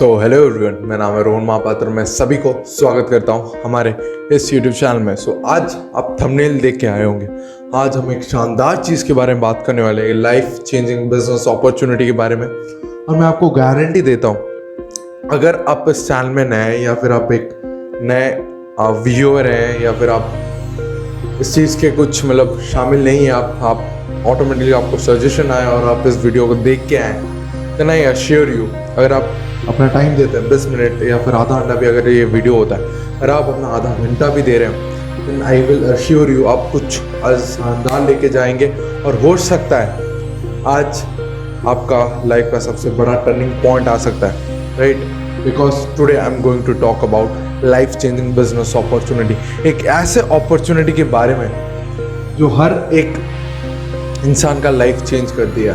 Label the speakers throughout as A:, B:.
A: Hello everyone, मेरा नाम है रोहन महापात्र। मैं सभी को स्वागत करता हूं हमारे इस यूट्यूब चैनल में। आज आप थंबनेल देख के आए होंगे। आज हम एक शानदार चीज़ के बारे में बात करने वाले हैं, लाइफ चेंजिंग बिजनेस अपॉर्चुनिटी के बारे में। और मैं आपको गारंटी देता हूं, अगर आप इस चैनल में नए हैं या फिर आप एक नए व्यूअर हैं या फिर आप इस चीज़ के कुछ शामिल नहीं है, आप ऑटोमेटिकली आपको सजेशन आए और आप इस वीडियो को देख के आए, देन आई अश्योर यू, अगर आप अपना टाइम देते हैं 20 मिनट या फिर आधा घंटा भी अगर ये वीडियो होता है, अगर आप अपना आधा घंटा भी दे रहे हैं, then I will assure you आप कुछ शानदार लेके जाएंगे। और हो सकता है आज आपका लाइफ का सबसे बड़ा टर्निंग पॉइंट आ सकता है, right? Because today I am going to talk about life changing business opportunity, एक ऐसे अपॉर्चुनिटी के बारे में जो हर एक इंसान का लाइफ चेंज कर दिया,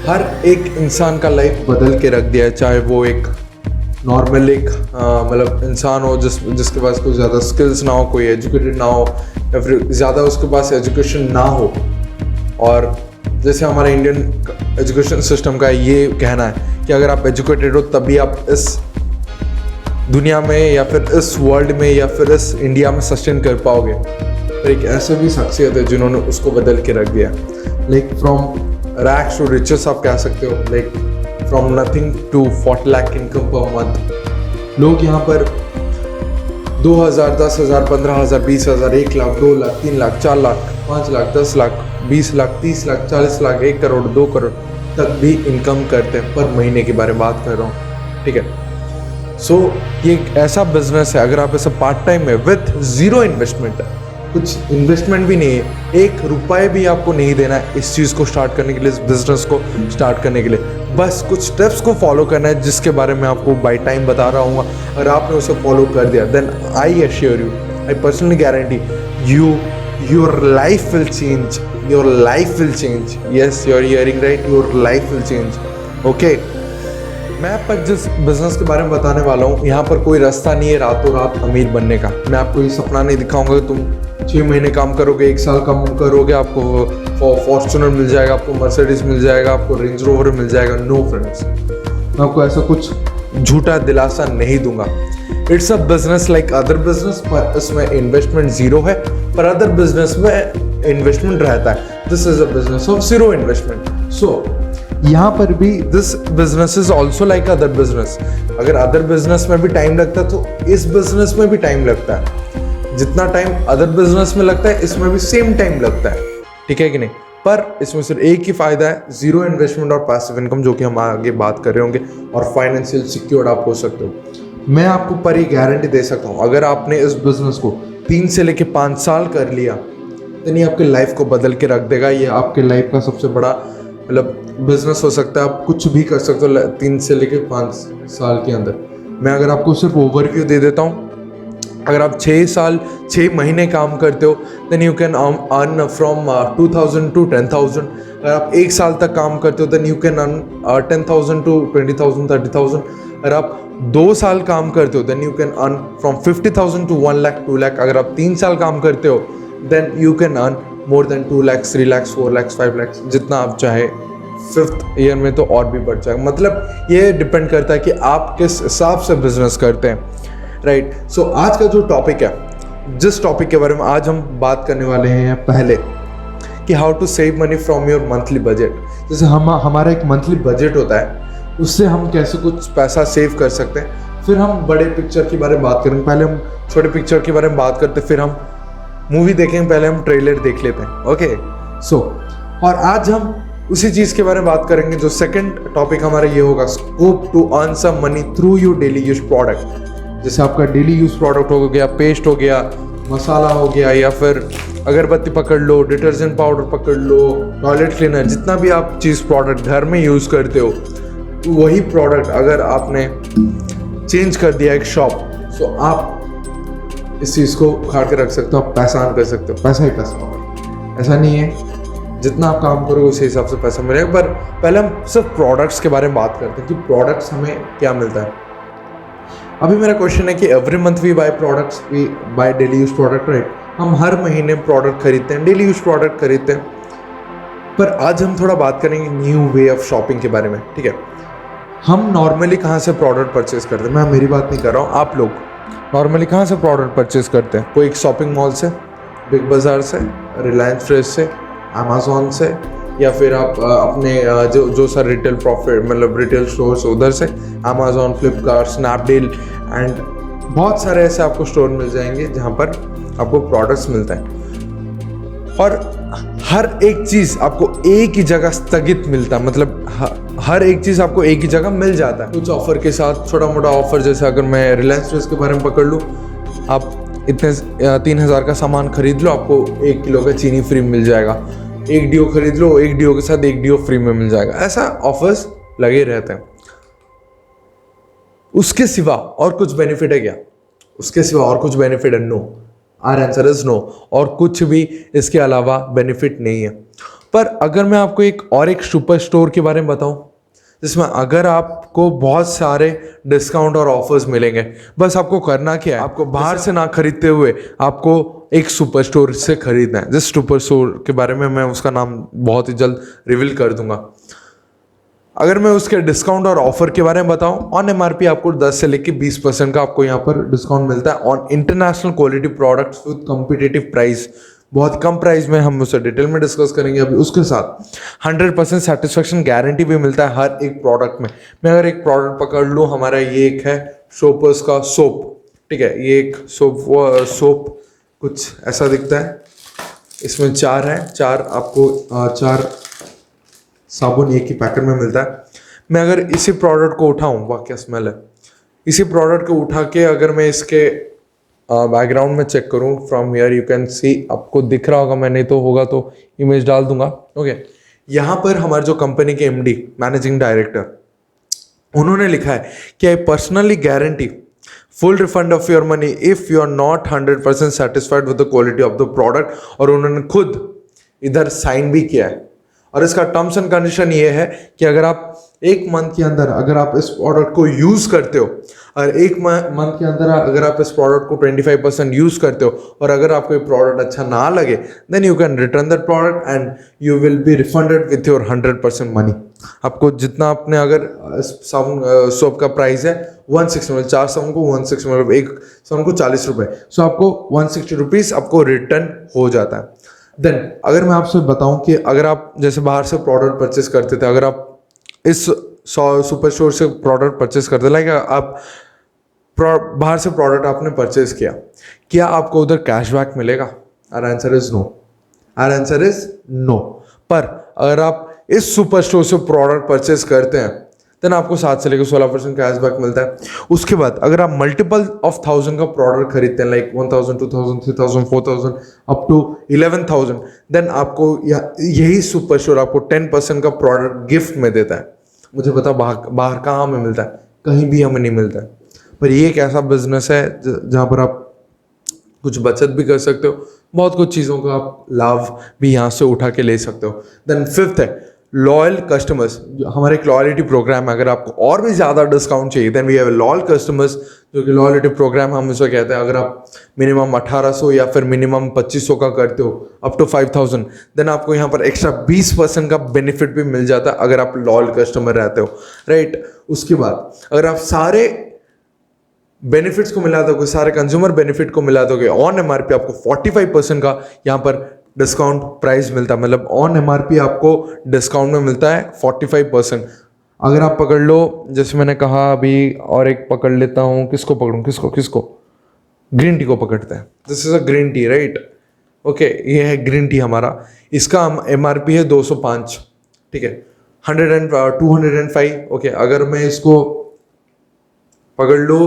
A: हर एक इंसान का लाइफ बदल के रख दिया है। चाहे वो एक नॉर्मल एक इंसान हो जिसके पास कोई ज़्यादा स्किल्स ना हो, कोई एजुकेटेड ना हो या फिर ज़्यादा उसके पास एजुकेशन ना हो। और जैसे हमारा इंडियन एजुकेशन सिस्टम का ये कहना है कि अगर आप एजुकेटेड हो तभी आप इस दुनिया में या फिर इस वर्ल्ड में या फिर इस इंडिया में सस्टेन कर पाओगे। तो एक ऐसे भी शख्सियत है जिन्होंने उसको बदल के रख दिया, like from rags to riches आप कह सकते हो, like from nothing to 40 lakh income per month. लोग यहाँ पर 2,000, 10,000, 15,000, 20,000, 1 लाख, 2 लाख, 3 लाख, 4 लाख, 5 लाख, 10 लाख, 20 लाख, 30 लाख, 40 लाख, 1 करोड़, 2 करोड़ तक भी इनकम करते हैं पर महीने के बारे में बात कर रहा हूँ, ठीक है? सो ये एक ऐसा बिजनेस है, अगर आप ऐसा पार्ट टाइम में विथ जीरो इन्वेस्टमेंट, कुछ इन्वेस्टमेंट भी नहीं है, 1 रुपये भी आपको नहीं देना है इस चीज़ को स्टार्ट करने के लिए, इस बिजनेस को स्टार्ट करने के लिए। बस कुछ स्टेप्स को फॉलो करना है जिसके बारे में आपको बाय टाइम बता रहा हूँ। अगर आपने उसे फॉलो कर दिया, then I assure you, I personally guarantee your life will change, your life will change. Yes, you are hearing right, your life will change. Okay, मैं आपको जिस बिजनेस के बारे में बताने वाला हूँ, यहाँ पर कोई रास्ता नहीं है रातों रात अमीर बनने का। मैं आपको ये सपना नहीं दिखाऊंगा कि तुम 6 महीने काम करोगे, 1 साल काम करोगे, आपको फॉर्च्यूनर मिल जाएगा, आपको मर्सिडीज मिल जाएगा, आपको रेंज रोवर मिल जाएगा। नो फ्रेंड्स, मैं आपको ऐसा कुछ झूठा दिलासा नहीं दूंगा। It's a business like other business, पर इसमें इन्वेस्टमेंट जीरो है, पर अदर बिजनेस में इन्वेस्टमेंट रहता है। This is a business of zero investment. So यहाँ पर भी this business is also like other business. अगर अदर बिजनेस में भी टाइम लगता है तो इस बिजनेस में भी टाइम लगता है। जितना टाइम अदर बिजनेस में लगता है इसमें भी सेम टाइम लगता है, ठीक है कि नहीं? पर इसमें सिर्फ एक ही फायदा है, जीरो इन्वेस्टमेंट और पैसिव इनकम, जो कि हम आगे बात कर रहे होंगे, और फाइनेंशियल सिक्योर्ड आप हो सकते हो। मैं आपको पर ही गारंटी दे सकता हूँ, अगर आपने इस बिजनेस को 3 से लेकर 5 साल कर लिया, तो ये आपके लाइफ को बदल के रख देगा। ये आपके लाइफ का सबसे बड़ा बिजनेस हो सकता है। आप कुछ भी कर सकते हो 3 से लेकर 5 साल के अंदर। मैं अगर आपको सिर्फ ओवरव्यू दे देता हूँ, अगर आप 6 महीने काम करते हो, then you can earn from 2,000 to 10,000। अगर आप 1 साल तक काम करते हो, then you can earn 10,000 to 20,000, 30,000। अगर आप 2 साल काम करते हो, then you can earn from 50,000 to 1 lakh, 2 lakh. अगर आप 3 साल काम करते हो, then you can earn more than 2 lakh, 3 lakh, 4 lakh, 5 lakh, जितना आप चाहे। 5th ईयर में तो और भी बढ़ जाएगा। ये डिपेंड करता है कि आप किस हिसाब से बिजनेस करते हैं, राइट? सो आज का जो टॉपिक है, जिस टॉपिक के बारे में आज हम बात करने वाले हैं पहले, कि how to save money from your monthly budget. जैसे हमारा एक मंथली बजट होता है, उससे हम कैसे कुछ पैसा सेव कर सकते हैं। फिर हम बड़े पिक्चर के बारे में बात करेंगे। पहले हम छोटे पिक्चर के बारे में बात करते, फिर हम मूवी देखेंगे, पहले हम ट्रेलर देख लेते हैं। ओके, सो और आज हम उसी चीज़ के बारे में बात करेंगे। जो सेकंड टॉपिक हमारा ये होगा, scope to earn some money through your daily use product. जैसे आपका डेली यूज प्रोडक्ट हो गया, पेस्ट हो गया, मसाला हो गया, या फिर अगरबत्ती पकड़ लो, डिटर्जेंट पाउडर पकड़ लो, टॉयलेट क्लीनर, जितना भी आप चीज़ प्रोडक्ट घर में यूज़ करते हो, तो वही प्रोडक्ट अगर आपने चेंज कर दिया एक शॉप, तो आप इस चीज़ को उखाड़ के रख सकते हो, आप पैसा अर्न कर सकते हो। पैसा ही पैसा होगा, ऐसा नहीं है जितना आप काम करोगे उसी हिसाब से पैसा मिलेगा। पर पहले हम सिर्फ प्रोडक्ट्स के बारे में बात करते हैं कि प्रोडक्ट्स हमें क्या मिलता है। अभी मेरा क्वेश्चन है कि every month we buy products, we buy daily use product, right? हम हर महीने प्रोडक्ट खरीदते हैं, डेली यूज प्रोडक्ट खरीदते हैं। पर आज हम थोड़ा बात करेंगे न्यू वे ऑफ शॉपिंग के बारे में, ठीक है? हम नॉर्मली कहाँ से प्रोडक्ट परचेज करते हैं, मैं मेरी बात नहीं कर रहा हूँ, आप लोग नॉर्मली कहाँ से प्रोडक्ट परचेज करते हैं? कोई एक शॉपिंग मॉल से, बिग बाज़ार से, रिलायंस फ्रेश से, अमेज़ॉन से, या फिर आप अपने जो सर रिटेल प्रॉफिट मतलब रिटेल स्टोर्स उधर से, अमेज़ॉन, फ्लिपकार्ट, स्नैपडील एंड बहुत सारे ऐसे आपको स्टोर मिल जाएंगे जहाँ पर आपको प्रोडक्ट्स मिलते हैं। और हर एक चीज़ आपको एक ही जगह स्थगित मिलता है, मतलब हर एक चीज़ आपको एक ही जगह मिल जाता है कुछ ऑफर के साथ, छोटा मोटा ऑफर। जैसे अगर मैं रिलायंस फ्रेश के बारे में पकड़ लूँ, आप इतने 3,000 का सामान खरीद लो, आपको 1 किलो का चीनी फ्री मिल जाएगा। 1 डियो खरीद लो, 1 डियो के साथ 1 डियो फ्री में मिल जाएगा। ऐसा ऑफर्स लगे रहते हैं। उसके सिवा और कुछ बेनिफिट है क्या? उसके सिवा और कुछ बेनिफिट है? No. Our answer is no. और कुछ भी इसके अलावा बेनिफिट नहीं है। पर अगर मैं आपको एक सुपर स्टोर के बारे में बताऊं, जिसमें अगर आपको बहुत सारे डिस्काउंट और ऑफर्स मिलेंगे, बस आपको करना क्या है, आपको बाहर से ना खरीदते हुए आपको एक सुपर स्टोर से खरीदना है। जिस सुपर स्टोर के बारे में मैं उसका नाम बहुत ही जल्द रिवील कर दूंगा। अगर मैं उसके डिस्काउंट और ऑफर के बारे में बताऊं, ऑन एमआरपी आपको 10 से लेके 20% का आपको यहाँ पर डिस्काउंट मिलता है on international quality products with competitive price. बहुत कम प्राइस में, हम उसे डिटेल में डिस्कस करेंगे अभी। उसके साथ 100% सेटिस्फेक्शन गारंटी भी मिलता है हर एक प्रोडक्ट में। मैं अगर एक प्रोडक्ट पकड़ लूँ, हमारा ये एक है शोपर्स का सोप, ठीक है, ये एक सोप कुछ ऐसा दिखता है। इसमें 4 है, 4 आपको 4 साबुन एक ही पैकेट में मिलता है। मैं अगर इसी प्रोडक्ट को उठाऊं, वाह क्या स्मेल है। इसी प्रोडक्ट को उठा के अगर मैं इसके बैकग्राउंड में चेक करूं, from here you can see, आपको दिख रहा होगा, मैं नहीं तो होगा तो इमेज डाल दूंगा। ओके, यहाँ पर हमारे जो कंपनी के एमडी, मैनेजिंग डायरेक्टर, उन्होंने लिखा है कि I personally guarantee full refund of your money if you are not 100% satisfied with the quality of the product. और उन्होंने खुद इधर साइन भी किया है। और इसका टर्म्स एंड कंडीशन ये है कि अगर आप 1 मंथ के अंदर अगर आप इस प्रोडक्ट को यूज करते हो, और 1 मंथ के अंदर अगर आप इस प्रोडक्ट को 25% यूज करते हो, और अगर आपको ये प्रोडक्ट अच्छा ना लगे, then you can return that product and you will be refunded with your 100% money. आपको जितना आपने, अगर साबुन सोप का प्राइस है 160, मतलब 4 साबुन को 160, मतलब एक साबुन को 40 रुपए, सो आपको 160 रुपीज़ आपको रिटर्न हो जाता है। देन अगर मैं आपसे बताऊं कि अगर आप जैसे बाहर से प्रोडक्ट परचेस करते थे, अगर आप इस सुपर स्टोर से प्रोडक्ट परचेस करते, लाइक आप बाहर से प्रोडक्ट आपने परचेस किया, क्या आपको उधर कैशबैक मिलेगा? Our answer is no. Our answer is no. पर अगर आप इस सुपर स्टोर से प्रोडक्ट परचेस करते हैं, देन आपको 7 से लेकर 16% कैशबैक मिलता है। उसके बाद अगर आप मल्टीपल ऑफ 1000 का प्रोडक्ट खरीदते हैं, लाइक 1000, 2000, 3000, 4000 अप टू 11,000, देन आपको यही सुपर स्टोर आपको 10% का प्रोडक्ट गिफ्ट में देता है। मुझे पता बाहर कहाँ हमें मिलता है, कहीं भी हमें नहीं मिलता है। पर ये एक ऐसा बिजनेस है जहाँ पर आप कुछ बचत भी कर सकते हो, बहुत कुछ चीज़ों का आप लाभ भी यहाँ से उठा के ले सकते हो। देन 5th है लॉयल कस्टमर्स। हमारे एक लॉयल्टी प्रोग्राम है। अगर आपको और भी ज़्यादा डिस्काउंट चाहिए, then we have loyal customers, जो कि लॉयल्टी प्रोग्राम हम इसे कहते हैं। अगर आप मिनिमम 1800 या फिर मिनिमम 2500 का करते हो अप टू 5000, देन आपको यहाँ पर एक्स्ट्रा 20% का बेनिफिट भी मिल जाता है अगर आप लॉयल कस्टमर रहते हो, राइट। उसके बाद अगर आप सारे बेनिफिट्स को मिला दोगे, सारे कंज्यूमर बेनिफिट को मिला दोगे, ऑन एमआरपी आपको 45% का यहाँ पर डिस्काउंट प्राइस मिलता है। मतलब ऑन एमआरपी आपको डिस्काउंट में मिलता है 45%। अगर आप पकड़ लो, जैसे मैंने कहा अभी, और एक पकड़ लेता हूँ, किसको पकड़ूँ, किसको ग्रीन टी को पकड़ते हैं। This is a green tea, right. Okay, ये है ग्रीन टी हमारा। इसका एमआरपी है 205, ठीक है, 205। ओके, अगर मैं इसको पकड़ लो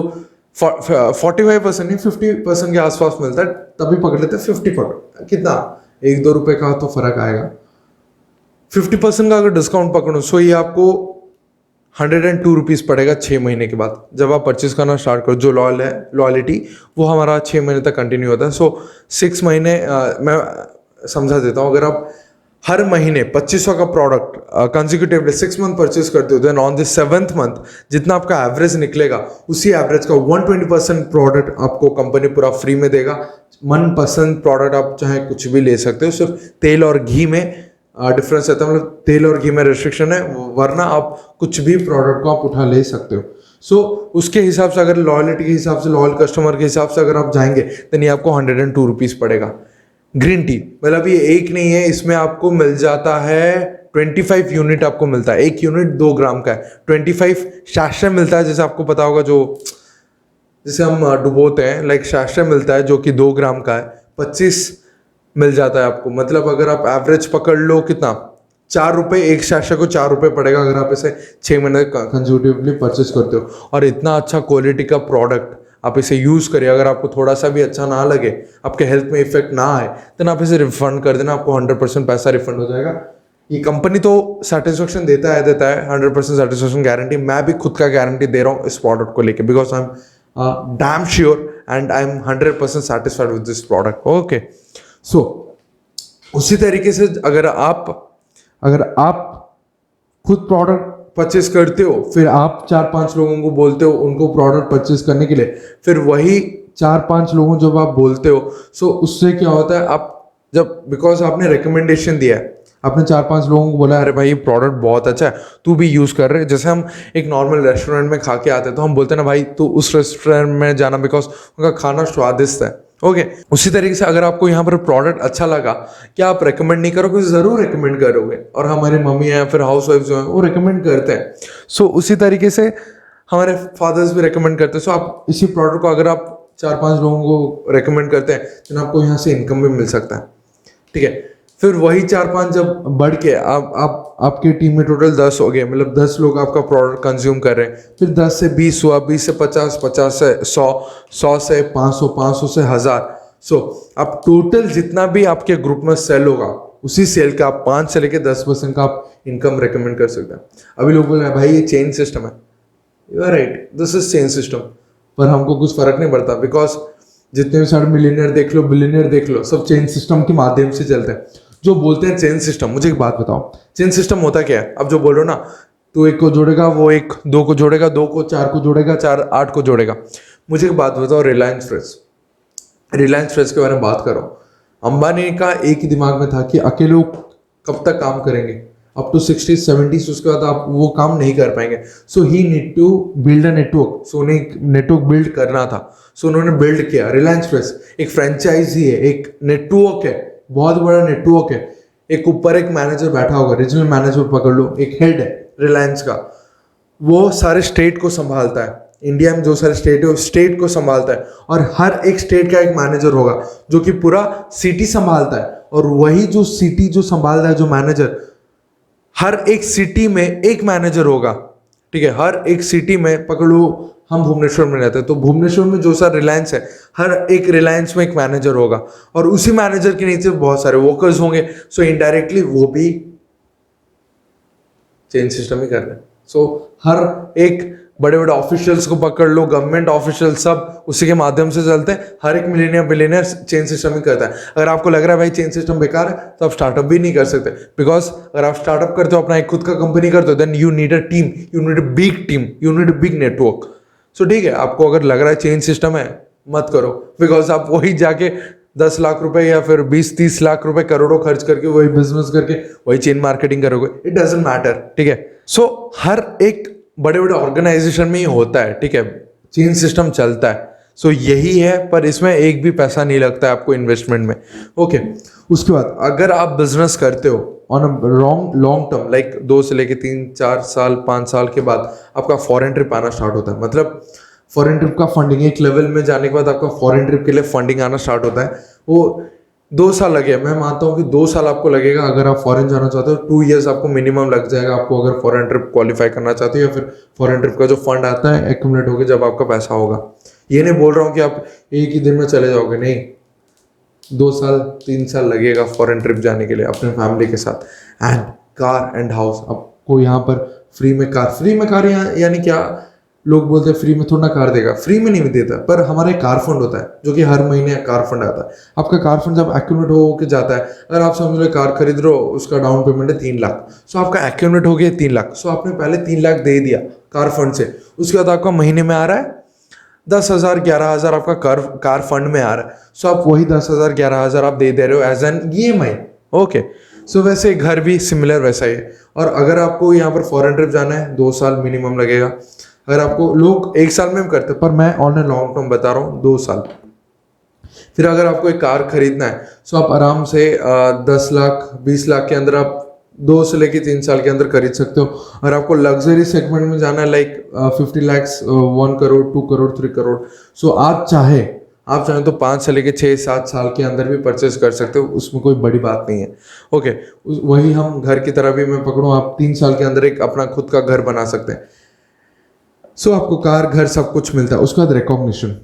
A: 45% नहीं 50% के आसपास मिलता है, तभी पकड़ लेते हैं। 50 पकड़, कितना 1-2 रुपए का तो फर्क आएगा। 50% का अगर डिस्काउंट पकड़ो, सो ये आपको 102 रुपीज़ पड़ेगा 6 महीने के बाद, जब आप परचेज करना स्टार्ट करो। जो लॉयल्टी वो हमारा 6 महीने तक कंटिन्यू होता है। सो 6 महीने, मैं समझा देता हूँ, अगर आप हर महीने 2500 का प्रोडक्ट कंसेक्यूटिवली 6 मंथ परचेज करते हो, then on the 7th month जितना आपका एवरेज निकलेगा, उसी एवरेज का 120% प्रोडक्ट आपको कंपनी पूरा फ्री में देगा। 1% प्रोडक्ट आप चाहे कुछ भी ले सकते हो, सिर्फ तेल और घी में डिफरेंस रहता है, मतलब तेल और घी में रिस्ट्रिक्शन है, वरना आप कुछ भी प्रोडक्ट को आप उठा ले सकते हो। सो उसके हिसाब से, अगर लॉयल्टी के हिसाब से, लॉयल कस्टमर के हिसाब से अगर आप जाएंगे तो ये आपको 102 रुपीज़ पड़ेगा। ग्रीन टी, मतलब ये एक नहीं है, इसमें आपको मिल जाता है 25 यूनिट आपको मिलता है। एक यूनिट 2 ग्राम का है, 25 सैशे मिलता है, जैसे आपको पता होगा, जो जिसे हम डुबोते हैं, लाइक सैशे मिलता है जो कि 2 ग्राम का है, 25 मिल जाता है आपको। मतलब अगर आप एवरेज पकड़ लो कितना, 4 रुपये, एक सैशे को 4 रुपये पड़ेगा अगर आप इसे 6 महीने कंसेक्यूटिवली परचेज करते हो। और इतना अच्छा क्वालिटी का प्रोडक्ट आप इसे यूज़ करिए, अगर आपको थोड़ा सा भी अच्छा ना लगे, आपके हेल्थ में इफेक्ट ना आए, तो आप इसे रिफंड कर देना, आपको 100% पैसा रिफंड हो जाएगा। ये कंपनी तो सेटिस्फेक्शन देता है 100% सेटिस्फेक्शन गारंटी। मैं भी खुद का गारंटी दे रहा हूँ इस प्रोडक्ट को लेके, because I am damn sure and I am 100% satisfied with this product. Okay, so उसी तरीके से अगर आप खुद प्रोडक्ट परचेज करते हो, फिर आप 4-5 लोगों को बोलते हो उनको प्रोडक्ट परचेज करने के लिए, फिर वही 4-5 लोगों जब आप बोलते हो, सो उससे क्या होता है, आप जब, बिकॉज आपने रिकमेंडेशन दिया है, आपने 4-5 लोगों को बोला अरे भाई ये प्रोडक्ट बहुत अच्छा है, तू भी यूज़ कर रहे। जैसे हम एक नॉर्मल रेस्टोरेंट में खा के आते हैं तो हम बोलते हैं ना भाई तू उस रेस्टोरेंट में जाना, बिकॉज उनका खाना स्वादिष्ट है। ओके, उसी तरीके से अगर आपको यहाँ पर प्रोडक्ट अच्छा लगा, क्या आप रेकमेंड नहीं करोगे? ज़रूर रेकमेंड करोगे। और हमारी मम्मी हैं, फिर हाउस वाइफ जो हैं, वो रेकमेंड करते हैं। सो उसी तरीके से हमारे फादर्स भी रेकमेंड करते हैं। सो आप इसी प्रोडक्ट को अगर आप 4-5 लोगों को रेकमेंड करते हैं तो आपको यहाँ से इनकम भी मिल सकता है। ठीक है, फिर वही 4-5 जब बढ़ के आपके टीम में टोटल 10 हो गए, मतलब 10 लोग आपका प्रोडक्ट कंज्यूम कर रहे हैं, फिर 10 से 20 हुआ, 20 से 50, 50 से 100, 100 से 500, 500 से 1000। सो आप टोटल जितना भी आपके ग्रुप में सेल होगा, उसी सेल का आप 5 से लेकर 10% का आप इनकम रेकमेंड कर सकते हैं। अभी लोग बोल रहे हैं भाई ये चेन सिस्टम है, you are right, this is chain system, पर हमको कुछ फर्क नहीं पड़ता, बिकॉज जितने भी सारे मिलियनियर देख लो, बिलियनियर देख लो, सब चेन सिस्टम के माध्यम से चलते हैं। जो बोलते हैं चेन सिस्टम, मुझे एक बात बताओ, चेन सिस्टम होता क्या है? अब जो बोलो ना, तू 1 को जोड़ेगा, वो 1 2 को जोड़ेगा, 2 को 4 को जोड़ेगा, 4 8 को जोड़ेगा। मुझे एक बात बताओ, रिलायंस फ्रेश के बारे में बात करो। अंबानी का एक ही दिमाग में था कि अकेले वो कब तक काम करेंगे, अप टू 60s 70s, उसके बाद आप वो काम नहीं कर पाएंगे। So he need to build a network. So उन्हें नेटवर्क बिल्ड करना था, सो उन्होंने बिल्ड किया रिलायंस फ्रेश। एक फ्रेंचाइजी है, एक नेटवर्क है, बहुत बड़ा नेटवर्क है। एक ऊपर एक मैनेजर बैठा होगा, रीजनल मैनेजर पकड़ लो, एक हेड है रिलायंस का, वो सारे स्टेट को संभालता है। इंडिया में जो सारे स्टेट है, उस स्टेट को संभालता है, और हर एक स्टेट का एक मैनेजर होगा जो कि पूरा सिटी संभालता है। और वही जो सिटी जो संभालता है, जो मैनेजर, हर एक सिटी में एक मैनेजर होगा। ठीक है, हर एक सिटी में पकड़ लो, हम भुवनेश्वर में रहते हैं तो भुवनेश्वर में जो सा रिलायंस है, हर एक रिलायंस में एक मैनेजर होगा, और उसी मैनेजर के नीचे बहुत सारे वर्कर्स होंगे। सो इनडायरेक्टली वो भी चेन सिस्टम ही कर रहे हैं। सो हर एक बड़े बड़े ऑफिशियल्स को पकड़ लो, गवर्नमेंट ऑफिशियल, सब उसी के माध्यम से चलते हैं। हर एक मिलियनियर बिलियनियर चेन सिस्टम ही करता है। अगर आपको लग रहा है भाई चेन सिस्टम बेकार है, तो आप स्टार्टअप भी नहीं कर सकते, बिकॉज अगर आप स्टार्टअप करते हो, अपना एक खुद का कंपनी करते हो, then you need a team, you need a big team, you need a big network. So ठीक है, आपको अगर लग रहा है चेन सिस्टम है, मत करो, बिकॉज आप वही जाके 10 लाख रुपए या फिर 20-30 लाख रुपए, करोड़ों खर्च करके वही बिजनेस करके वही चेन मार्केटिंग करोगे। It doesn't matter. ठीक है, सो हर एक बड़े बड़े ऑर्गेनाइजेशन में ही होता है। ठीक है, चेन सिस्टम चलता है। सो यही है, पर इसमें एक भी पैसा नहीं लगता है आपको इन्वेस्टमेंट में। ओके, उसके बाद अगर आप बिजनेस करते हो on a long term, like 2 से लेके 3-4 साल 5 साल के बाद आपका फॉरेन ट्रिप आना स्टार्ट होता है। मतलब फॉरेन ट्रिप का फंडिंग, एक लेवल में जाने के बाद आपका फॉरेन ट्रिप के लिए फंडिंग आना स्टार्ट होता है। वो 2 साल लगे, मैं मानता हूँ कि 2 साल आपको लगेगा अगर आप फॉरेन जाना चाहते हो। 2 years आपको मिनिमम लग जाएगा, आपको अगर फॉरेन ट्रिप क्वालिफाई करना चाहते हो, या फिर फॉरेन ट्रिप का जो फंड आता है एक्यूमुलेट होकर जब आपका पैसा होगा। ये नहीं बोल रहा हूँ कि आप एक ही दिन में चले जाओगे, नहीं, 2 साल 3 साल लगेगा फॉरेन ट्रिप जाने के लिए अपने फैमिली के साथ। एंड कार एंड हाउस, आपको यहाँ पर फ्री में कार यानी क्या, लोग बोलते हैं फ्री में थोड़ा कार देगा, फ्री में नहीं देता, पर हमारा एक कार फंड होता है जो कि हर महीने कार फंड आता है। आपका कार फंड जब एक्यूमुलेट हो के जाता है, अगर आप समझ लो कार खरीद रहे हो, उसका डाउन पेमेंट है 3 लाख, सो आपका एक्यूमुलेट हो गया 3 लाख। सो आपने पहले 3 लाख दे दिया कार फंड से, उसके बाद आपका महीने में आ रहा है 10,000 11,000 आपका कार फंड में आ रहा है। सो आप वही 10,000 11,000 आप दे रहे हो एज एन EMI। ओके, सो वैसे घर भी सिमिलर वैसा ही है। और अगर आपको यहाँ पर फॉरेन ट्रिप जाना है 2 साल मिनिमम लगेगा। अगर आपको लोग 1 साल में भी करते हैं, पर मैं ऑन ए लॉन्ग टर्म बता रहा हूँ 2 साल। फिर अगर आपको एक कार खरीदना है सो आप आराम से 10 लाख 20 लाख के अंदर आप 2 से लेके 3 साल के अंदर खरीद सकते हो। और आपको लग्जरी सेगमेंट में जाना है लाइक 50 लैक्स 1 करोड़ 2 करोड़ 3 करोड़, सो आप चाहें तो 5 से लेके 6-7 साल के अंदर भी परचेस कर सकते हो, उसमें कोई बड़ी बात नहीं है। ओके, वही हम घर की तरह भी मैं पकड़ूँ, आप 3 साल के अंदर एक अपना खुद का घर बना सकते हैं। सो आपको कार घर सब कुछ मिलता है। उसके बाद रिकॉग्निशन,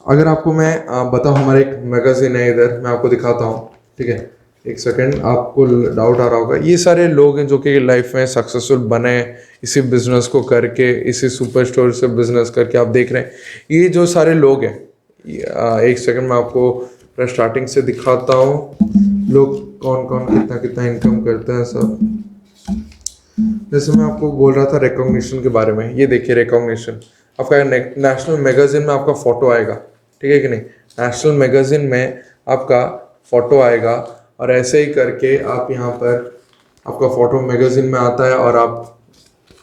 A: अगर आपको मैं बताऊँ, हमारा एक मैगजीन है इधर, मैं आपको दिखाता हूँ, ठीक है, एक सेकंड। आपको डाउट आ रहा होगा, ये सारे लोग हैं जो कि लाइफ में सक्सेसफुल बने इसी बिजनेस को करके, इसी सुपर स्टोर से बिजनेस करके। आप देख रहे हैं ये जो सारे लोग हैं, एक सेकंड मैं आपको स्टार्टिंग से दिखाता हूँ लोग कौन कौन कितना कितना इनकम करते हैं सब। जैसे मैं आपको बोल रहा था रिकॉग्निशन के बारे में, ये देखिए रिकॉग्निशन, आपका नेशनल मैगजीन में आपका फोटो आएगा, ठीक है कि नहीं, नेशनल मैगजीन में आपका फोटो आएगा। और ऐसे ही करके आप यहाँ पर आपका फोटो मैगजीन में आता है। और आप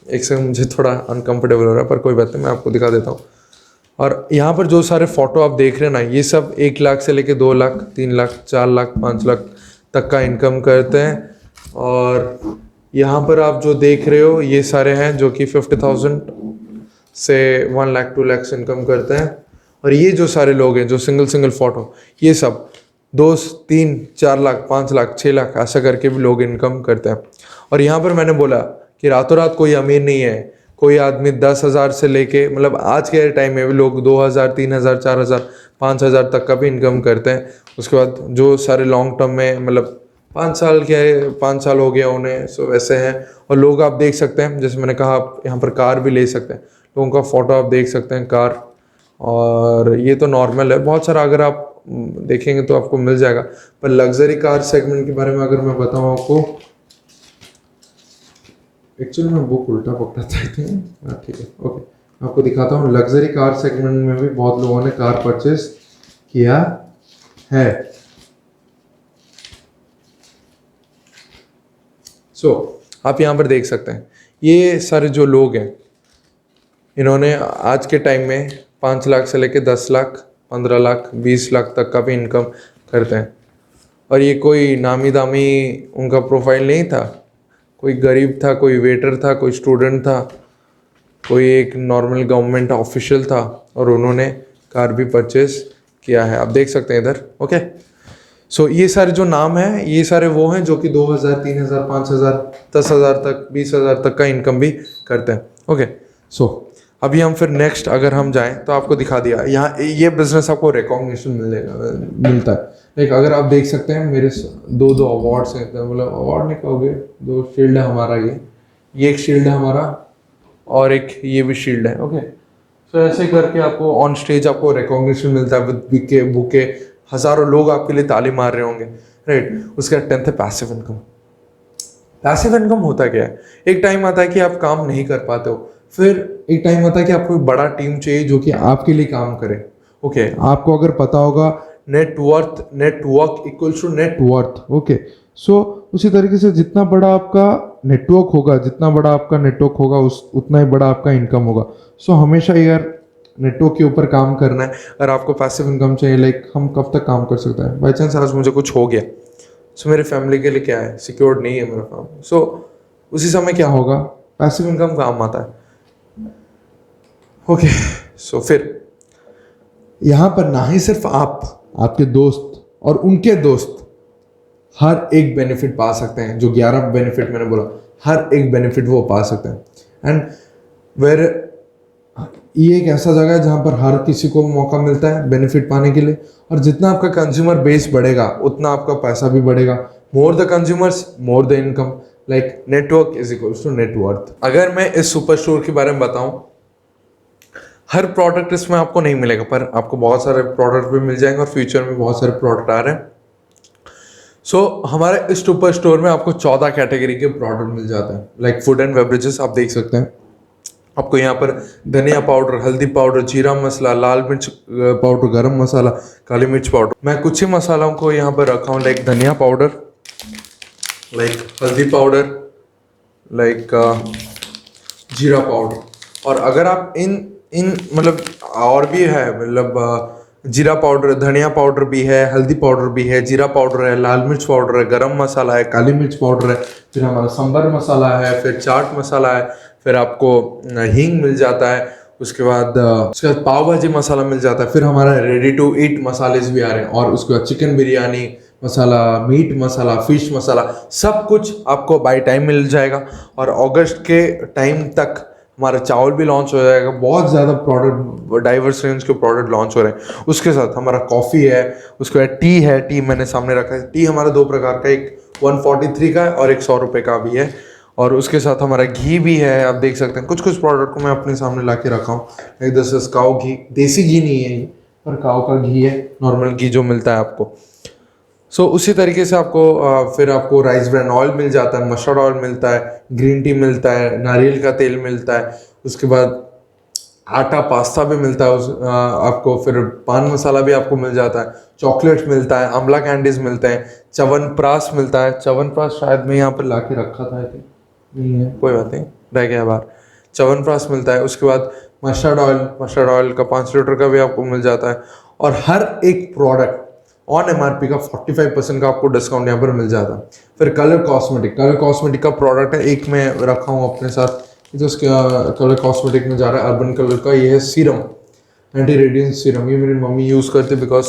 A: एक सेकंड, मुझे थोड़ा अनकंफर्टेबल हो रहा है पर कोई बात नहीं, मैं आपको दिखा देता हूँ। और यहाँ पर जो सारे फोटो आप देख रहे हैं ना, ये सब 1 लाख से लेके 2 लाख 3 लाख 4 लाख 5 लाख तक का इनकम करते हैं। और यहाँ पर आप जो देख रहे हो ये सारे हैं जो कि 50,000 से 1 लाख 2 लाख इनकम करते हैं। और ये जो सारे लोग हैं जो सिंगल फोटो, ये सब 2 3 4 लाख 5 लाख 6 लाख ऐसा करके भी लोग इनकम करते हैं। और यहाँ पर मैंने बोला कि रातों रात कोई अमीर नहीं है। कोई आदमी 10,000 से लेके, मतलब आज के टाइम में भी लोग 2,000 3,000 4,000 5,000 तक का भी इनकम करते हैं। उसके बाद जो सारे लॉन्ग टर्म में, मतलब 5 साल हो गया उन्हें, सो वैसे हैं। और लोग आप देख सकते हैं, जैसे मैंने कहा, आप यहाँ पर कार भी ले सकते हैं, लोगों का फोटो आप देख सकते हैं कार। और ये तो नॉर्मल है, बहुत सारा अगर आप देखेंगे तो आपको मिल जाएगा। पर लग्जरी कार सेगमेंट के बारे में अगर मैं बताऊँ आपको, एक्चुअली मैं बुक उल्टा पकड़ा था, ठीक है, ओके, आपको दिखाता हूँ। लग्जरी कार सेगमेंट में भी बहुत लोगों ने कार परचेस किया है। सो आप यहाँ पर देख सकते हैं ये सारे जो लोग हैं, इन्होंने आज के टाइम में 5 लाख से लेके 10 लाख 15 लाख 20 लाख तक का भी इनकम करते हैं। और ये कोई नामी दामी उनका प्रोफाइल नहीं था, कोई गरीब था, कोई वेटर था, कोई स्टूडेंट था, कोई एक नॉर्मल गवर्नमेंट ऑफिशियल था, और उन्होंने कार भी परचेस किया है। आप देख सकते हैं इधर, ओके। सो ये सारे जो नाम हैं, ये सारे वो हैं जो कि 2,000 3,000 5,000 10,000 तक 20,000 तक का इनकम भी करते हैं, ओके। सो अभी हम फिर नेक्स्ट अगर हम जाएं तो आपको दिखा दिया, यहाँ ये बिजनेस आपको रिकॉग्निशन मिलता है। लाइक अगर आप देख सकते हैं मेरे 2 अवार्ड्स हैं, मतलब अवार्ड नहीं कहोगे, 2 शील्ड है हमारा, ये एक शील्ड है हमारा और एक ये भी शील्ड है, ओके। सो ऐसे करके आपको ऑन स्टेज आपको रिकॉग्निशन मिलता है विद बुके, हज़ारों लोग आपके लिए ताली मार रहे होंगे, राइट। उसका 10th है पैसिव इनकम। पैसिव इनकम होता क्या है, एक टाइम आता है कि आप काम नहीं कर पाते हो, फिर एक टाइम आता है कि आपको एक बड़ा टीम चाहिए जो कि आपके लिए काम करे, ओके। आपको अगर पता होगा network equals to net worth, okay. So उसी तरीके से जितना बड़ा आपका नेटवर्क होगा उतना ही बड़ा आपका इनकम होगा। सो हमेशा यार नेटवर्क के ऊपर काम करना है। अगर आपको पैसिव इनकम चाहिए, लाइक हम कब तक काम कर सकते हैं, बाई चांस आज मुझे कुछ हो गया, सो मेरे फैमिली के लिए क्या है, सिक्योर्ड नहीं है मेरा काम, सो उसी समय क्या होगा, पैसिव इनकम काम आता है, ओके। सो फिर यहाँ पर ना ही सिर्फ आपके दोस्त और उनके दोस्त हर एक बेनिफिट पा सकते हैं, जो 11 बेनिफिट मैंने बोला, हर एक बेनिफिट वो पा सकते हैं। एंड वेर ये एक ऐसा जगह है जहाँ पर हर किसी को मौका मिलता है बेनिफिट पाने के लिए। और जितना आपका कंज्यूमर बेस बढ़ेगा उतना आपका पैसा भी बढ़ेगा। More the consumers more the income, like network is equals to net worth. अगर मैं इस सुपर स्टोर के बारे में बताऊं, हर प्रोडक्ट इसमें आपको नहीं मिलेगा, पर आपको बहुत सारे प्रोडक्ट भी मिल जाएंगे और फ्यूचर में बहुत सारे प्रोडक्ट आ रहे हैं। सो हमारे इस सुपर स्टोर में आपको 14 कैटेगरी के प्रोडक्ट मिल जाते हैं, लाइक फूड एंड बेवरेजेस। आप देख सकते हैं आपको यहाँ पर धनिया पाउडर, हल्दी पाउडर, जीरा मसाला, लाल मिर्च पाउडर, गरम मसाला, काली मिर्च पाउडर। मैं कुछ ही मसालों को यहाँ पर रखा हूँ, लाइक धनिया पाउडर, लाइक हल्दी पाउडर, लाइक जीरा पाउडर। और अगर आप इन इन मतलब और भी है, मतलब जीरा पाउडर, धनिया पाउडर भी है, हल्दी पाउडर भी है, जीरा पाउडर है, लाल मिर्च पाउडर है, गरम मसाला है, काली मिर्च पाउडर है, फिर हमारा सांभर मसाला है, फिर चाट मसाला है, फिर आपको हींग मिल जाता है, उसके बाद पाव भाजी मसाला मिल जाता है, फिर हमारा रेडी टू ईट मसाले भी आ रहे हैं, और उसके बाद चिकन बिरयानी मसाला, मीट मसाला, फिश मसाला, सब कुछ आपको बाय टाइम मिल जाएगा। और अगस्त के टाइम तक हमारा चावल भी लॉन्च हो जाएगा। बहुत ज़्यादा प्रोडक्ट, डाइवर्स रेंज के प्रोडक्ट लॉन्च हो रहे हैं। उसके साथ हमारा कॉफ़ी है, उसके बाद टी है। टी मैंने सामने रखा है। टी हमारा दो प्रकार का, एक 143 का है और एक 100 रुपये का भी है। और उसके साथ हमारा घी भी है, आप देख सकते हैं। कुछ कुछ प्रोडक्ट को मैं अपने सामने ला के रखा हूँ। एक दिस इज काऊ घी, देसी घी नहीं है ये, पर काऊ का घी है, नॉर्मल घी जो मिलता है आपको। उसी तरीके से आपको फिर आपको राइस ब्रान ऑयल मिल जाता है, मस्टर्ड ऑयल मिलता है, ग्रीन टी मिलता है, नारियल का तेल मिलता है। उसके बाद आटा पास्ता भी मिलता है आपको। फिर पान मसाला भी आपको मिल जाता है, चॉकलेट मिलता है, आंवला कैंडीज मिलते हैं, च्यवनप्राश मिलता है। च्यवनप्राश शायद मैं यहाँ पर ला के रखा था, नहीं है, कोई बात नहीं, रह गया बाहर। च्यवनप्राश मिलता है। उसके बाद मस्टर्ड ऑयल का 5 लीटर का भी आपको मिल जाता है। और हर एक प्रोडक्ट ऑन एमआरपी का 45% का आपको डिस्काउंट यहाँ पर मिल जाता है। फिर कलर कॉस्मेटिक का प्रोडक्ट है, एक मैं रखा हूँ अपने साथ। जो कलर कॉस्मेटिक में जा रहा है अर्बन कलर का, ये है सीरम, एंटी रेडियंस सीरम। ये मेरी मम्मी यूज़ करती है बिकॉज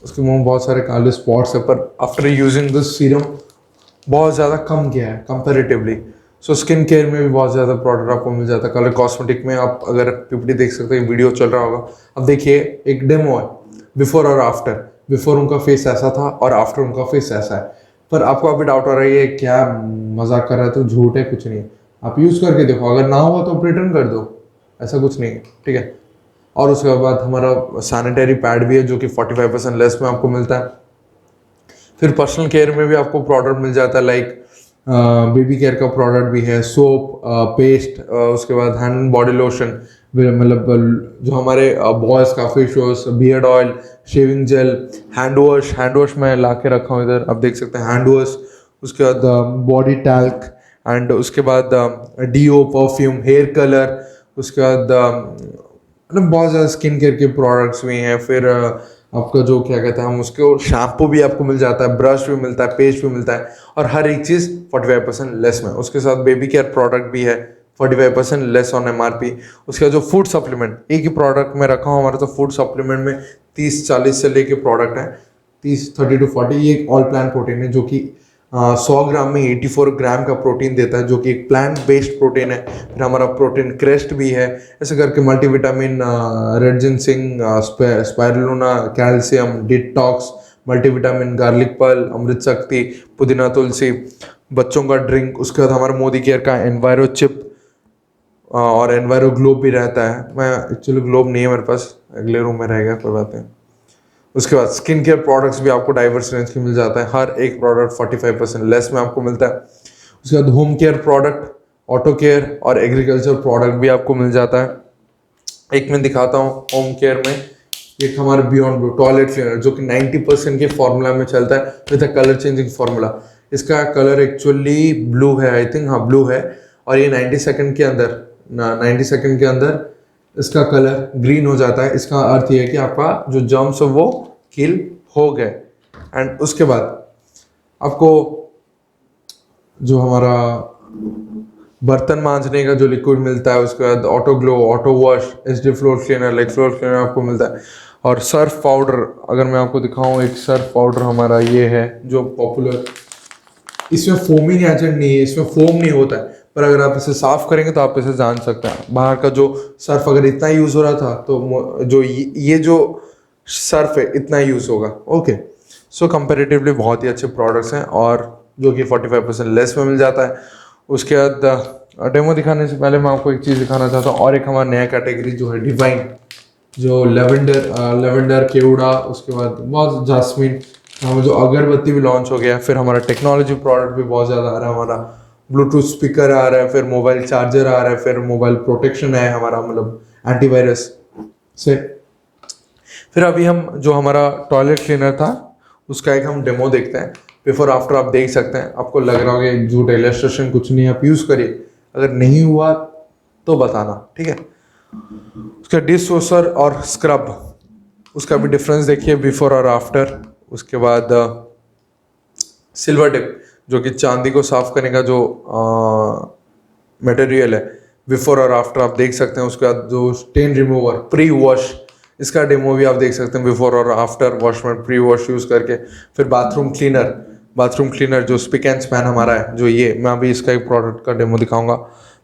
A: उसके मुँह में बहुत सारे काले स्पॉट्स है, पर आफ्टर यूजिंग दिस सीरम बहुत ज़्यादा कम गया है कंपेरेटिवली। स्किन केयर में भी बहुत ज़्यादा प्रोडक्ट आपको मिल जाता है। कलर कॉस्मेटिक में आप अगर पीपीटी देख सकते हैं, वीडियो चल रहा होगा, अब देखिए एक डेमो है, बिफोर और आफ्टर। बिफोर उनका फेस ऐसा था और आफ्टर उनका फेस ऐसा है। पर आपको अभी डाउट हो रहा है ये क्या मजाक कर रहा है, तो झूठ है, कुछ नहीं है। आप यूज़ करके देखो, अगर ना हुआ तो आप रिटर्न कर दो, ऐसा कुछ नहीं है, ठीक है। और उसके बाद हमारा सैनिटरी पैड भी है जो कि 45% लेस में आपको मिलता है। फिर पर्सनल केयर में भी आपको प्रोडक्ट मिल जाता है, लाइक बेबी केयर का प्रोडक्ट भी है, सोप, पेस्ट, उसके बाद हैंड बॉडी लोशन, मतलब जो हमारे बॉयज़ का face wash, beard oil, shaving jail, hand wash मैं ला के रखा हूँ इधर, आप देख सकते हैं, हैंड वॉश। उसके बाद बॉडी टैल्क, एंड उसके बाद डीओ, परफ्यूम, हेयर कलर। उसके बाद मतलब बहुत ज़्यादा स्किन केयर के प्रोडक्ट्स भी हैं। फिर आपका जो क्या कहते हैं हम उसके, शैम्पू भी आपको मिल जाता है, ब्रश भी मिलता है, पेस्ट भी मिलता है, और हर एक चीज़ 45% लेस में। उसके साथ बेबी केयर प्रोडक्ट भी है 45% लेस ऑन एमआरपी। उसके बाद जो फूड सप्लीमेंट, एक ही प्रोडक्ट में रखा हूँ हमारा, तो फूड सप्लीमेंट में 30-40 से लेके प्रोडक्ट है, 30-40 ये ऑल प्लांट प्रोटीन है जो कि 100 ग्राम में 84 ग्राम का प्रोटीन देता है, जो कि एक प्लांट बेस्ड प्रोटीन है। फिर हमारा प्रोटीन क्रेस्ट भी है, ऐसे करके multivitamin, red ginseng, spirulina, calcium, detox, multivitamin, garlic pearl, Amrit Shakti, पुदीना तुलसी, बच्चों का ड्रिंक। उसके बाद हमारा मोदी केयर का एनवायरो चिप और एनवायरो ग्लोब भी रहता है। मैं एक्चुअली ग्लोब नहीं है मेरे पास, अगले रूम में रह गया, कोई बात नहीं। उसके बाद स्किन केयर प्रोडक्ट्स भी आपको डाइवर्स रेंज की मिल जाता है, हर एक प्रोडक्ट 45% लेस में आपको मिलता है। उसके बाद home care product, auto care और एग्रीकल्चर प्रोडक्ट भी आपको मिल जाता है। एक मैं दिखाता हूँ होम केयर में, एक हमारा बियॉन्ड ब्लू टॉयलेट क्लीनर, जो कि 90% के फॉर्मूला में चलता है with a colour changing formula. इसका कलर एक्चुअली ब्लू है, आई थिंक, हाँ ब्लू है। और ये 90 सेकंड के अंदर इसका कलर ग्रीन हो जाता है। इसका अर्थ ये है कि आपका जो जर्म्स है वो किल हो गए। एंड उसके बाद आपको जो हमारा बर्तन मांजने का जो लिक्विड मिलता है, उसके बाद auto glow, auto wash, HD floor cleaner, leg floor cleaner आपको मिलता है। और सर्फ पाउडर, अगर मैं आपको दिखाऊं, एक सर्फ पाउडर हमारा ये है जो पॉपुलर, इसमें फोमिंग एजेंट नहीं है, इसमें फोम नहीं होता है, पर अगर आप इसे साफ करेंगे तो आप इसे जान सकते हैं। बाहर का जो सर्फ अगर इतना यूज हो रहा था, तो जो ये जो सर्फ है इतना यूज होगा। ओके, सो कंपेरेटिवली बहुत ही अच्छे प्रोडक्ट्स हैं, और जो कि 45% लेस में मिल जाता है। उसके बाद डेमो दिखाने से पहले मैं आपको एक चीज़ दिखाना चाहता हूँ, और एक हमारा नया कैटेगरी जो है डिवाइन, जो लेवेंडर केवड़ा, उसके बाद बहुत जास्मिन, हमारा जो अगरबत्ती भी लॉन्च हो गया। फिर हमारा टेक्नोलॉजी प्रोडक्ट भी बहुत ज़्यादा आ रहा है, हमारा ब्लूटूथ स्पीकर आ रहा है, फिर मोबाइल चार्जर आ रहा है, फिर मोबाइल प्रोटेक्शन है हमारा, मतलब एंटीवायरस से। फिर अभी हम जो हमारा टॉयलेट क्लीनर था उसका एक हम डेमो देखते हैं। बिफोर आफ्टर आप देख सकते हैं। आपको लग रहा होगा झूठ इलस्ट्रेशन कुछ नहीं, आप यूज़ करिए, अगर नहीं हुआ तो बताना, ठीक है। उसका डिश वॉशर और स्क्रब, उसका भी डिफरेंस देखिए बिफोर और आफ्टर। उसके बाद सिल्वर टिप जो कि चांदी को साफ करने का जो मटेरियल है, बिफोर और आफ्टर आप देख सकते हैं। उसके बाद जो स्टेन रिमूवर प्री वॉश, इसका डेमो भी आप देख सकते हैं बिफोर और आफ्टर वॉश में प्री वॉश यूज़ करके। फिर बाथरूम क्लीनर जो स्पिक एंड स्पैन हमारा है, जो ये मैं अभी इसका एक प्रोडक्ट का डेमो दिखाऊंगा।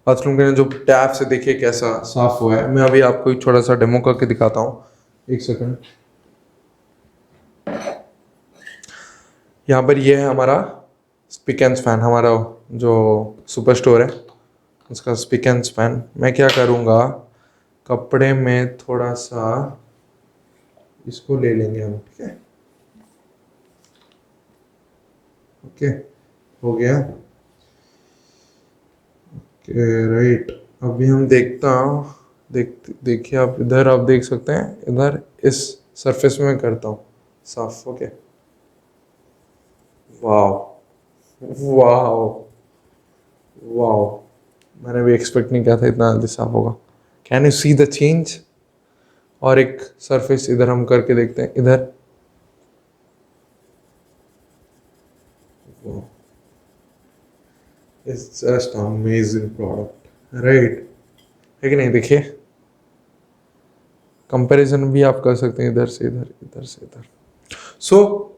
A: बाथरूम क्लीनर जो टैप से देखिए कैसा साफ हुआ है, मैं अभी आपको एक छोटा सा डेमो करके दिखाता हूँ, एक सेकंड। यहाँ पर ये है हमारा स्पिक एंड स्पैन, हमारा जो सुपर स्टोर है उसका स्पिक एंड स्पैन। मैं क्या करूँगा, कपड़े में थोड़ा सा इसको ले लेंगे हम, ठीक है। ओके, हो गया। ओके राइट, अभी हम देखिए आप इधर आप देख सकते हैं, इधर इस सरफेस में मैं करता हूँ साफ। ओके, वाह वाह वाह, मैंने भी एक्सपेक्ट नहीं किया था इतना जल्दी साफ होगा। Can you see the change? और एक सरफेस इधर हम करके देखते हैं, इधर it's just amazing product, right है कि नहीं? देखिए कंपैरिजन भी आप कर सकते हैं, इधर से इधर, इधर से इधर। सो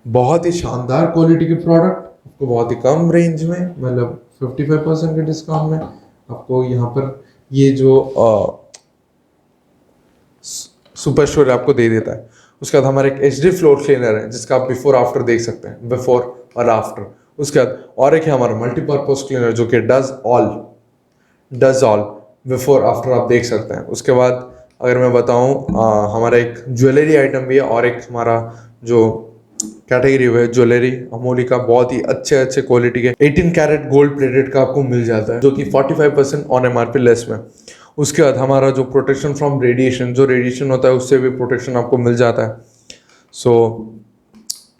A: बहुत ही शानदार क्वालिटी के प्रोडक्ट आपको बहुत ही कम रेंज में, मतलब 55% के डिस्काउंट में आपको यहाँ पर ये जो सुपर स्टोर आपको दे देता है। उसके बाद हमारा एक HD फ्लोर क्लीनर है जिसका आप बिफोर आफ्टर देख सकते हैं, बिफोर और आफ्टर। उसके बाद और एक है हमारा मल्टीपर्पज क्लीनर जो कि डज ऑल बिफोर आफ्टर आप देख सकते हैं। उसके बाद अगर मैं बताऊं हमारा एक ज्वेलरी आइटम भी है, और एक हमारा जो कैटेगरी है ज्वेलरी, अमोली का बहुत ही अच्छे क्वालिटी के 18 कैरेट गोल्ड प्लेटेड का आपको मिल जाता है, जो कि 45% ऑन MRP लेस में। उसके बाद हमारा जो प्रोटेक्शन फ्रॉम रेडिएशन, जो रेडिएशन होता है उससे भी प्रोटेक्शन आपको मिल जाता है। सो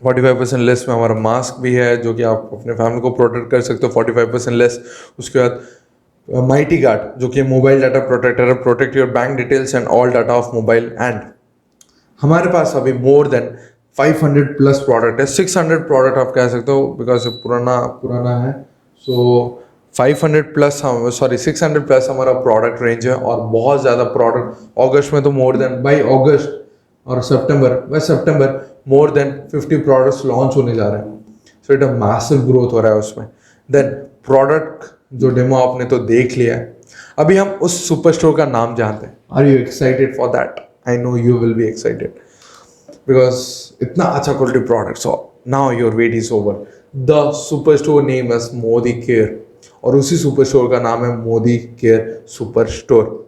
A: 45% लेस में हमारा मास्क भी है जो कि आप अपने फैमिली को प्रोटेक्ट कर सकते हो 45% लेस। उसके बाद माइटी गार्ड जो कि मोबाइल डाटा प्रोटेक्टर है, protect your bank details and all data of mobile. And हमारे पास अभी मोर देन 500 प्लस प्रोडक्ट है, 600 प्रोडक्ट आप कह सकते हो बिकॉज पुराना है। सो 500 प्लस, 600 प्लस हमारा प्रोडक्ट रेंज है, और बहुत ज़्यादा प्रोडक्ट अगस्त में तो मोर देन बाई अगस्त और सितंबर मोर देन 50 प्रोडक्ट्स लॉन्च होने जा रहे हैं। So it a massive growth हो रहा है उसमें। देन प्रोडक्ट जो डेमो आपने तो देख लिया है, अभी हम उस सुपर स्टोर का नाम जानते हैं। Are you excited for that? I know you will be excited because इतना अच्छा quality product. So now your wait is over. The super store name is Modicare, और उसी सुपर स्टोर का नाम है मोदी केयर सुपर स्टोर,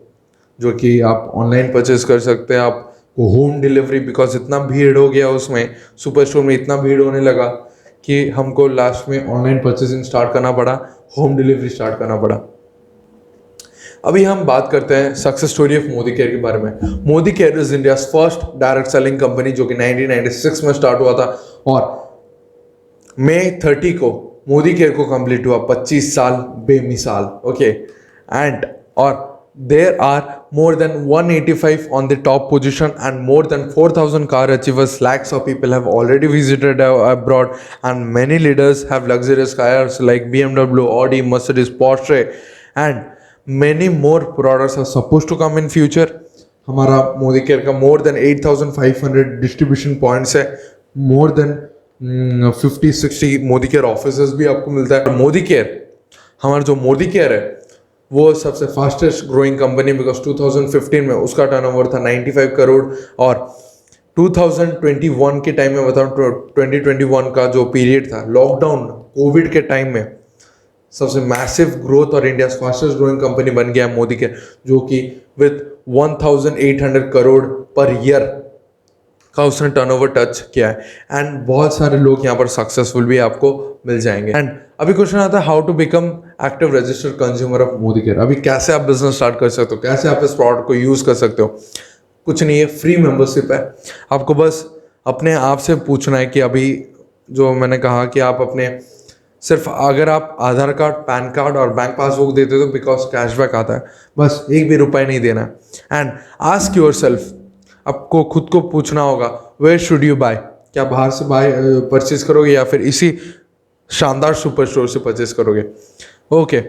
A: जो कि आप ऑनलाइन परचेज कर सकते हैं। आपको होम डिलीवरी, बिकॉज इतना भीड़ हो गया उसमें, सुपर स्टोर में इतना भीड़ होने लगा कि हमको लास्ट में ऑनलाइन परचेजिंग स्टार्ट करना पड़ा, होम डिलीवरी स्टार्ट करना पड़ा। अभी हम बात करते हैं success story of Modi care के बारे में। Modi care is India first direct selling company, जो कि 1996 में स्टार्ट हुआ था, और मई 30 को मोदी केयर को कंप्लीट हुआ 25 साल बेमिसाल। ओके, एंड और there are more than 185 on the top position, and more than 4,000 car achievers. Lakhs of people have already visited abroad, and many leaders have luxurious cars like BMW, Audi, Mercedes, Porsche, and many more products are supposed to come in future. हमारा Modi care का more than 8,500 distribution points है, more than 50-60 Modi care offices भी आपको मिलता है। Modi care, हमारा जो Modi care है वो सबसे फास्टेस्ट ग्रोइंग कंपनी, बिकॉज 2015 में उसका टर्नओवर था 95 करोड़, और 2021 के टाइम में बताऊँ, 2021 का जो पीरियड था लॉकडाउन कोविड के टाइम में, सबसे मैसिव ग्रोथ और इंडिया फास्टेस्ट ग्रोइंग कंपनी बन गया मोदी केयर, जो कि विथ 1800 करोड़ पर ईयर का उसने टर्नओवर टच किया है। एंड बहुत सारे लोग यहाँ पर सक्सेसफुल भी आपको मिल जाएंगे। एंड अभी क्वेश्चन आता है how to become active registered consumer of Modicare. अभी कैसे आप बिजनेस स्टार्ट कर सकते हो, कैसे आप इस प्रोडक्ट को यूज कर सकते हो? कुछ नहीं है, फ्री मेंबरशिप है। आपको बस अपने आप से पूछना है कि अभी जो मैंने कहा कि आप अपने सिर्फ अगर आप आधार कार्ड, पैन कार्ड और बैंक पासबुक देते हो तो बिकॉज कैशबैक आता है, बस एक भी रुपए नहीं देना है। एंड आस्क योर सेल्फ, आपको खुद को पूछना होगा वेयर शुड यू बाय, क्या बाहर से परचेज करोगे या फिर इसी शानदार सुपर स्टोर से परचेज करोगे। ओके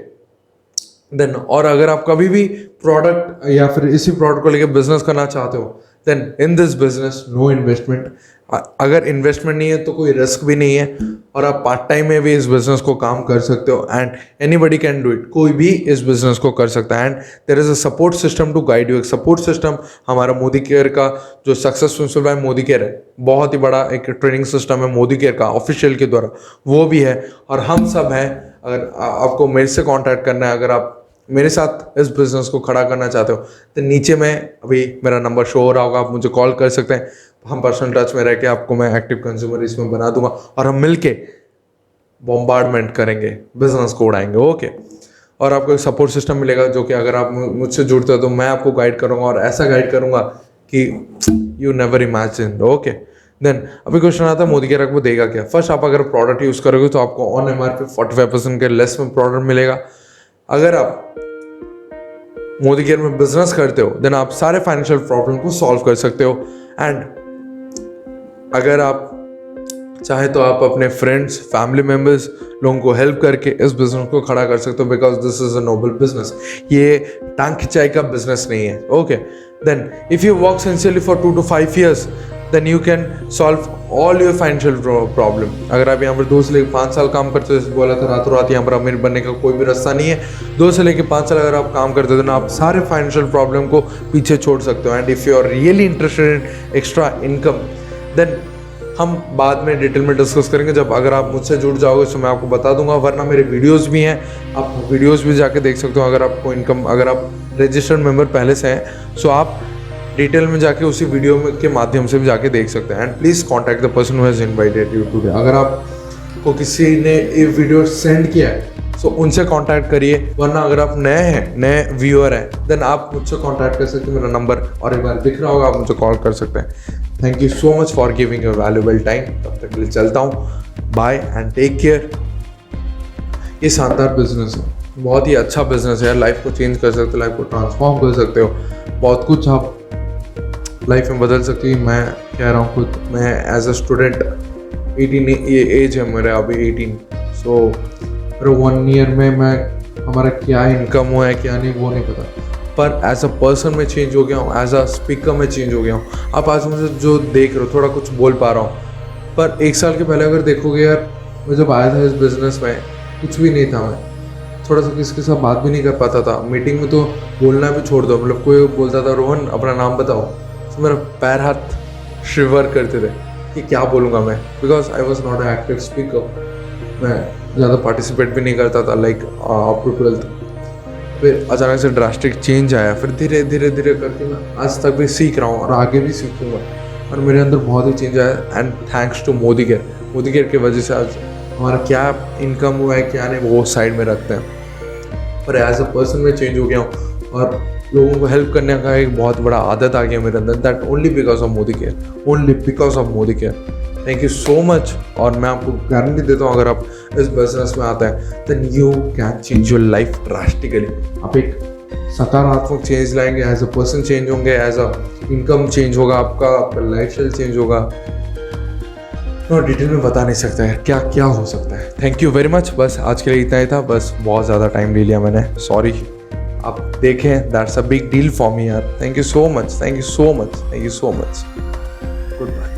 A: देन, और अगर आप कभी भी प्रोडक्ट या फिर इसी प्रोडक्ट को लेकर बिजनेस करना चाहते हो, then in this business no investment. अगर इन्वेस्टमेंट नहीं है तो कोई रिस्क भी नहीं है, और आप पार्ट टाइम में भी इस बिजनेस को काम कर सकते हो। And anybody can do it, कोई भी इस बिजनेस को कर सकता है। And there is a support system to guide you. एक सपोर्ट सिस्टम हमारा मोदी केयर का जो सक्सेसफुल बाय मोदी केयर है, बहुत ही बड़ा एक ट्रेनिंग सिस्टम है मोदी केयर का ऑफिशियल के द्वारा, वो भी है। और हम सब हैं, अगर आपको मेरे से कॉन्टैक्ट करना है, अगर आप मेरे साथ इस बिजनेस को खड़ा करना चाहते हो, तो नीचे में अभी मेरा नंबर शो हो रहा होगा, आप मुझे कॉल कर सकते हैं। हम पर्सनल टच में रह के आपको मैं एक्टिव कंज्यूमर इसमें बना दूंगा, और हम मिलके बॉम्बार्डमेंट करेंगे, बिजनेस को उड़ाएंगे। ओके, और आपको एक सपोर्ट सिस्टम मिलेगा जो कि अगर आप मुझसे जुड़ते हो तो मैं आपको गाइड करूंगा, और ऐसा गाइड करूंगा कि you never imagine. Okay then, अभी क्वेश्चन आता है मोदी केयर आपको देगा क्या। फर्स्ट, आप अगर प्रोडक्ट यूज करोगे तो आपको ऑन MRP 45% के लेस में प्रोडक्ट मिलेगा। अगर आप मोदी केयर में बिजनेस करते हो देन आप सारे फाइनेंशियल प्रॉब्लम को सॉल्व कर सकते हो। एंड अगर आप चाहे तो आप अपने फ्रेंड्स, फैमिली मेंबर्स, लोगों को हेल्प करके इस बिजनेस को खड़ा कर सकते हो, because this is a noble business. ये टांग खिंचाई का बिजनेस नहीं है। Okay then, if you work sincerely for 2 to 5 years then you can solve all your financial problem. अगर आप यहाँ पर 2 से लेकर 5 साल काम करते हो, बोला था रातों रात यहाँ पर अमीर बनने का कोई भी रास्ता नहीं है। 2 से लेकर 5 साल अगर आप काम करते हो तो आप सारे फाइनेंशियल प्रॉब्लम को पीछे छोड़ सकते हो। And if you are really interested in extra income, then हम बाद में डिटेल में डिस्कस करेंगे। जब अगर आप मुझसे जुड़ जाओगे तो मैं आपको बता दूंगा, वरना मेरे वीडियोस भी हैं, आप वीडियोस भी जाके देख सकते हो। अगर आपको इनकम, अगर आप रजिस्टर्ड मेंबर पहले से हैं सो आप डिटेल में जाके उसी वीडियो में के माध्यम से भी जाके देख सकते हैं। And please contact the person who has invited you today. अगर आपको किसी ने ये वीडियो सेंड किया है तो उनसे कांटेक्ट करिए, वरना अगर आप नए हैं, नए व्यूअर हैं, देन आप मुझसे कांटेक्ट कर सकते हैं। मेरा नंबर और एक बार दिख रहा होगा, आप मुझे कॉल कर सकते हैं। Thank you so much for giving your valuable time. तब तक के लिए चलता हूँ, बाय एंड टेक केयर। ये शानदार बिजनेस है, बहुत ही अच्छा बिजनेस है, लाइफ को चेंज कर सकते हो, लाइफ को ट्रांसफॉर्म कर सकते हो, बहुत कुछ आप लाइफ में बदल सकती है। मैं कह रहा हूँ खुद, मैं एज अ स्टूडेंट 18, ये एज है मेरा अभी 18, सो 1 ईयर में मैं हमारा क्या इनकम हुआ है क्या नहीं वो नहीं पता, पर एज अ पर्सन में चेंज हो गया हूँ, एज अ स्पीकर में चेंज हो गया हूँ। आप आज मुझे जो देख रहे हो, थोड़ा कुछ बोल पा रहा हूँ, पर 1 साल के पहले अगर देखोगे यार, मैं जब आया था इस बिज़नेस में कुछ भी नहीं था, मैं थोड़ा सा किसी के साथ बात भी नहीं कर पाता था। मीटिंग में तो बोलना भी छोड़ दो, मतलब कोई बोलता था रोहन अपना नाम बताओ, तो मेरा पैर हाथ शिवर करते थे कि क्या बोलूँगा मैं, because I was not a active speaker. मैं ज़्यादा पार्टिसिपेट भी नहीं करता था, लाइक अप टू 12th। फिर अचानक से ड्रास्टिक चेंज आया, फिर धीरे धीरे धीरे करके मैं आज तक भी सीख रहा हूँ और आगे भी सीखूंगा, और मेरे अंदर बहुत ही चेंज आया। And thanks to Modicare की वजह से आज हमारा क्या इनकम हुआ है क्या नहीं वो साइड में रखते हैं, पर एज अ पर्सन में चेंज हो गया हूँ, और लोगों को हेल्प करने का एक बहुत बड़ा आदत आ गया मेरे अंदर, that only because of Modi care. Thank you so much. और मैं आपको गारंटी देता हूँ, अगर आप इस बिजनेस में आते हैं then you can change your life drastically. आप एक सकारात्मक चेंज लाएंगे, एज अ पर्सन चेंज होंगे, एज अ इनकम चेंज होगा, आपका लाइफ स्टाइल चेंज होगा। मैं डिटेल में बता नहीं सकता है क्या क्या हो सकता है। Thank you very much. बस आज के लिए इतना ही था, बस बहुत ज़्यादा टाइम ले लिया मैंने, सॉरी। आप देखें, that's a big deal for me यार। Thank you so much, thank you so much, thank you so much. Good bye.